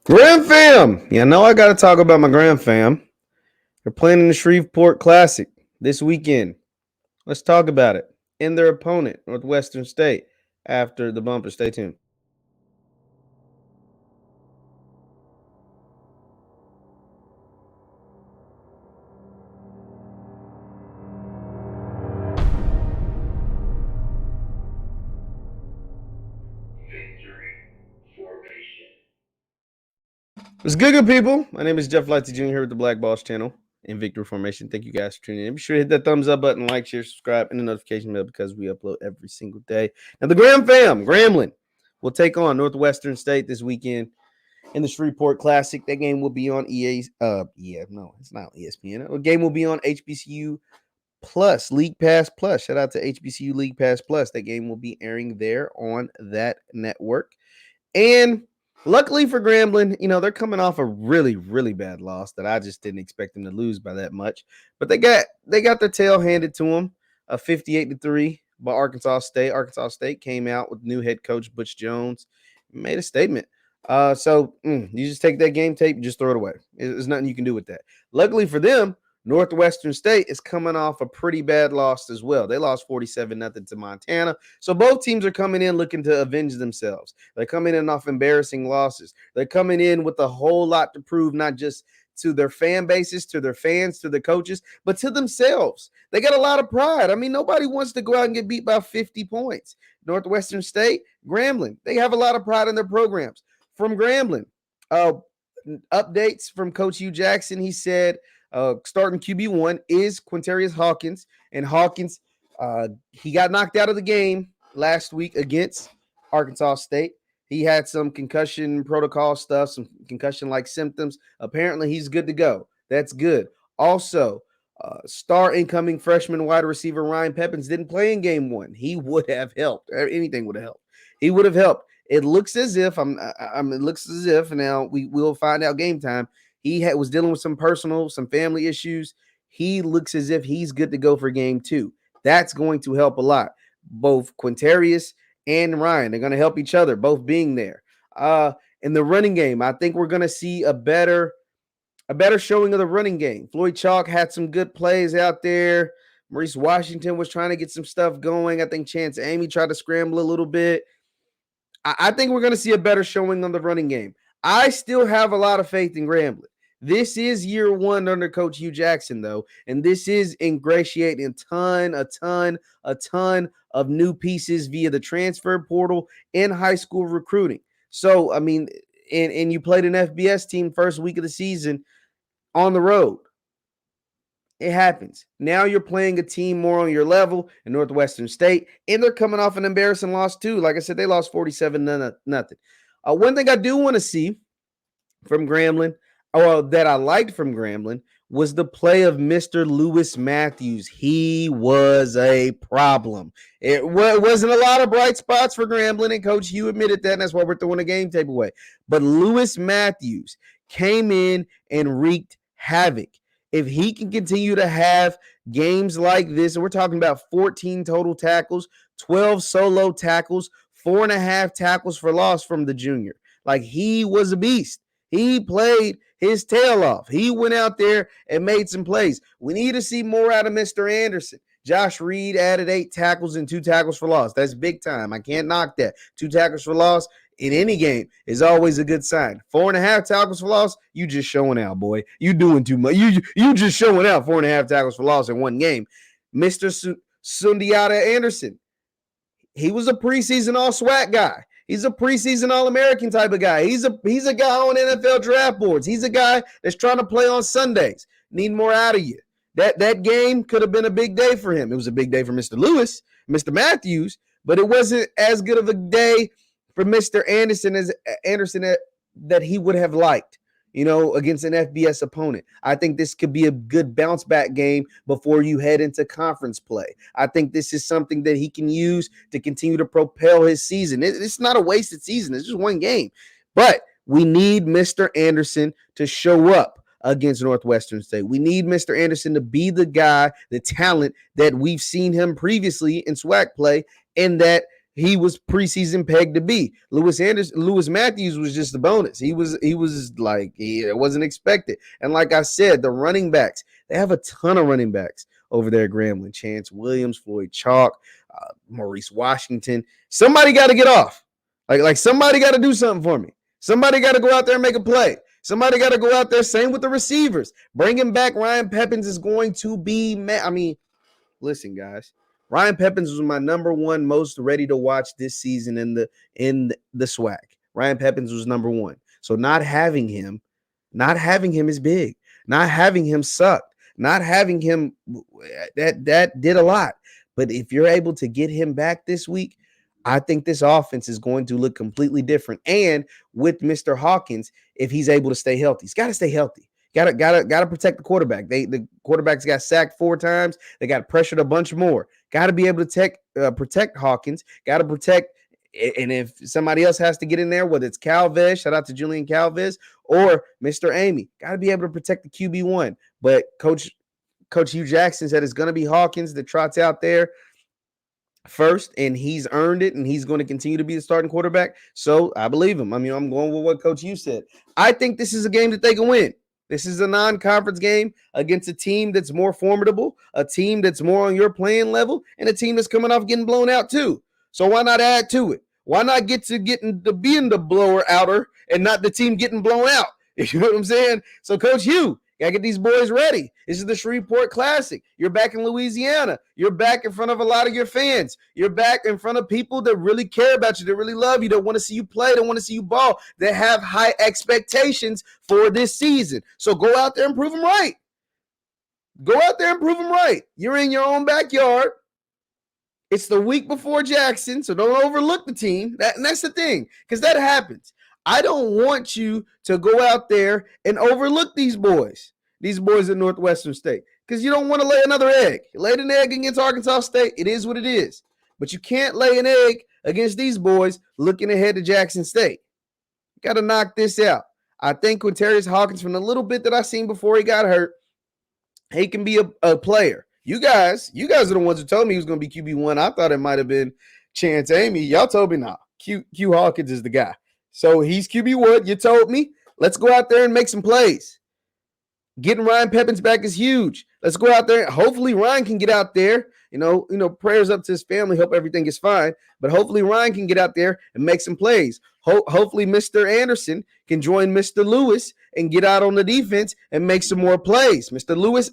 Gram fam. Yeah, I know I got to talk about my Gram fam. They're playing in the Shreveport Classic this weekend. Let's talk about it. And their opponent, Northwestern State, after the bumper. Stay tuned. What's good, people? My name is JeffLightsyJr. here with the Black Boss channel in Victory Formation. Thank you guys for tuning in. Be sure to hit that thumbs up button, like, share, subscribe, and the notification bell because we upload every single day. Now, the Gram fam, Grambling, will take on Northwestern State this weekend in the Shreveport Classic. That game will be on it's not ESPN. The game will be on HBCU Plus, League Pass Plus. Shout out to HBCU League Pass Plus. That game will be airing there on that network. And luckily for Grambling, they're coming off a really, really bad loss that I just didn't expect them to lose by that much. But they got their tail handed to them, 58-3 by Arkansas State. Arkansas State came out with new head coach Butch Jones, made a statement. So you just take that game tape, just throw it away. There's nothing you can do with that. Luckily for them, Northwestern State is coming off a pretty bad loss as well. They lost 47-0 to Montana. So both teams are coming in looking to avenge themselves. They're coming in off embarrassing losses. They're coming in with a whole lot to prove, not just to their fan bases, to their fans, to the coaches, but to themselves. They got a lot of pride. I mean, nobody wants to go out and get beat by 50 points. Northwestern State, Grambling, they have a lot of pride in their programs. From Grambling, updates from Coach Hue Jackson, he said, starting QB1 is Quintarius Hawkins, and Hawkins, he got knocked out of the game last week against Arkansas State. He had some concussion protocol stuff, some concussion-like symptoms. Apparently, he's good to go. That's good. Also, star incoming freshman wide receiver Ryan Peppins didn't play in game one. He would have helped. Anything would have helped. He would have helped. It looks as if now we will find out game time. He was dealing with some family issues. He looks as if he's good to go for game two. That's going to help a lot. Both Quintarius and Ryan, they're going to help each other, both being there. In the running game, I think we're going to see a better showing of the running game. Floyd Chalk had some good plays out there. Maurice Washington was trying to get some stuff going. I think Chance Amy tried to scramble a little bit. I think we're going to see a better showing on the running game. I still have a lot of faith in Grambling. This is year one under Coach Hue Jackson, though, and this is ingratiating a ton of new pieces via the transfer portal and high school recruiting. So, I mean, and you played an FBS team first week of the season on the road. It happens. Now you're playing a team more on your level in Northwestern State, and they're coming off an embarrassing loss too. Like I said, they lost 47-0. One thing I do want to see from Grambling, that I liked from Grambling, was the play of Mr. Lewis Matthews. He was a problem. It wasn't a lot of bright spots for Grambling, and Coach Hue admitted that, and that's why we're throwing the game tape away. But Lewis Matthews came in and wreaked havoc. If he can continue to have games like this, and we're talking about 14 total tackles, 12 solo tackles, 4.5 tackles for loss from the junior. Like, he was a beast. He played his tail off. He went out there and made some plays. We need to see more out of Mr. Anderson. Josh Reed added 8 tackles and 2 tackles for loss. That's big time. I can't knock that. 2 tackles for loss in any game is always a good sign. 4.5 tackles for loss, you just showing out, boy. You doing too much. You just showing out. 4.5 tackles for loss in one game. Mr. Sundiata Anderson, he was a preseason all-SWAC guy. He's a preseason All-American type of guy. He's a guy on NFL draft boards. He's a guy that's trying to play on Sundays. Need more out of you. That game could have been a big day for him. It was a big day for Mr. Lewis, Mr. Matthews, but it wasn't as good of a day for Mr. Anderson that he would have liked, against an FBS opponent. I think this could be a good bounce back game before you head into conference play. I think this is something that he can use to continue to propel his season. It's not a wasted season. It's just one game. But we need Mr. Anderson to show up against Northwestern State. We need Mr. Anderson to be the guy, the talent that we've seen him previously in SWAC play, and that he was preseason pegged to be. Lewis Matthews was just a bonus. He was like, it wasn't expected. And like I said, the running backs, they have a ton of running backs over there at Grambling. Chance Williams, Floyd Chalk, Maurice Washington. Somebody got to get off. Like somebody got to do something for me. Somebody got to go out there and make a play. Somebody got to go out there. Same with the receivers. Bringing back Ryan Peppins is going to be, listen, guys. Ryan Peppins was my number one most ready to watch this season in the SWAC. Ryan Peppins was number one. So not having him is big. Not having him sucked. Not having him, that did a lot. But if you're able to get him back this week, I think this offense is going to look completely different. And with Mr. Hawkins, if he's able to stay healthy, he's got to stay healthy. Got to protect the quarterback. The quarterbacks got sacked 4 times. They got pressured a bunch more. Got to be able to protect Hawkins. Got to protect. And if somebody else has to get in there, whether it's Calvez, shout out to Julian Calvez, or Mr. Amy, got to be able to protect the QB1. But Coach Hue Jackson said it's going to be Hawkins that trots out there first, and he's earned it, and he's going to continue to be the starting quarterback. So I believe him. I'm going with what Coach Hue said. I think this is a game that they can win. This is a non-conference game against a team that's more formidable, a team that's more on your playing level, and a team that's coming off getting blown out too. So why not add to it? Why not get to being the blower outer and not the team getting blown out? You know what I'm saying? So Coach Hue, gotta get these boys ready. This is the Shreveport Classic. You're back in Louisiana. You're back in front of a lot of your fans. You're back in front of people that really care about you, that really love you, that want to see you play, that want to see you ball, that have high expectations for this season. So go out there and prove them right. Go out there and prove them right. You're in your own backyard. It's the week before Jackson, so don't overlook the team. And that's the thing, because that happens. I don't want you to go out there and overlook these boys at Northwestern State, because you don't want to lay another egg. You laid an egg against Arkansas State. It is what it is. But you can't lay an egg against these boys looking ahead to Jackson State. You got to knock this out. I think Quintarius Hawkins, from the little bit that I seen before he got hurt, he can be a player. You guys are the ones who told me he was going to be QB1. I thought it might have been Chance Amy. Y'all told me, nah, Q Hawkins is the guy. So he's QB1. You told me. Let's go out there and make some plays. Getting Ryan Peppins back is huge. Let's go out there. Hopefully Ryan can get out there. You know, prayers up to his family. Hope everything is fine. But hopefully Ryan can get out there and make some plays. Hopefully Mr. Anderson can join Mr. Lewis and get out on the defense and make some more plays. Mr. Lewis,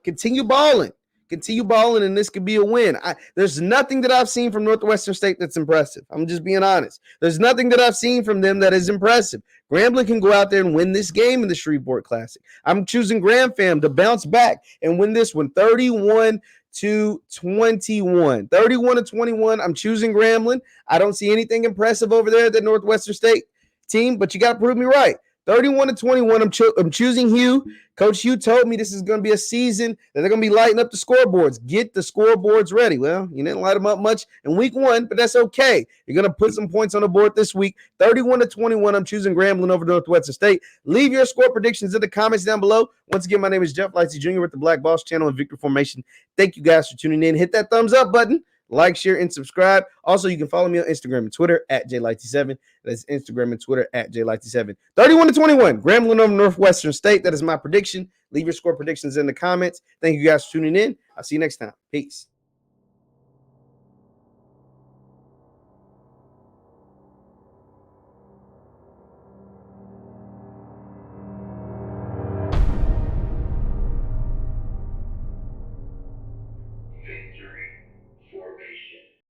continue balling. Continue balling, and this could be a win. There's nothing that I've seen from Northwestern State that's impressive. I'm just being honest. There's nothing that I've seen from them that is impressive. Grambling can go out there and win this game in the Shreveport Classic. I'm choosing Gram Fam to bounce back and win this one 31-21. 31-21. I'm choosing Grambling. I don't see anything impressive over there at the Northwestern State team, but you got to prove me right. 31-21. I'm choosing Hue. Coach Hue told me this is going to be a season that they're going to be lighting up the scoreboards. Get the scoreboards ready. Well, you didn't light them up much in week 1, but that's okay. You're going to put some points on the board this week. 31-21. I'm choosing Grambling over Northwestern State. Leave your score predictions in the comments down below. Once again, my name is JeffLightsyJr. with the Black Boss channel and Victory Formation. Thank you guys for tuning in. Hit that thumbs up button. Like, share, and subscribe. Also, you can follow me on Instagram and Twitter at JLightsy7. That's Instagram and Twitter at JLightsy7. 31-21. Grambling over Northwestern State. That is my prediction. Leave your score predictions in the comments. Thank you guys for tuning in. I'll see you next time. Peace.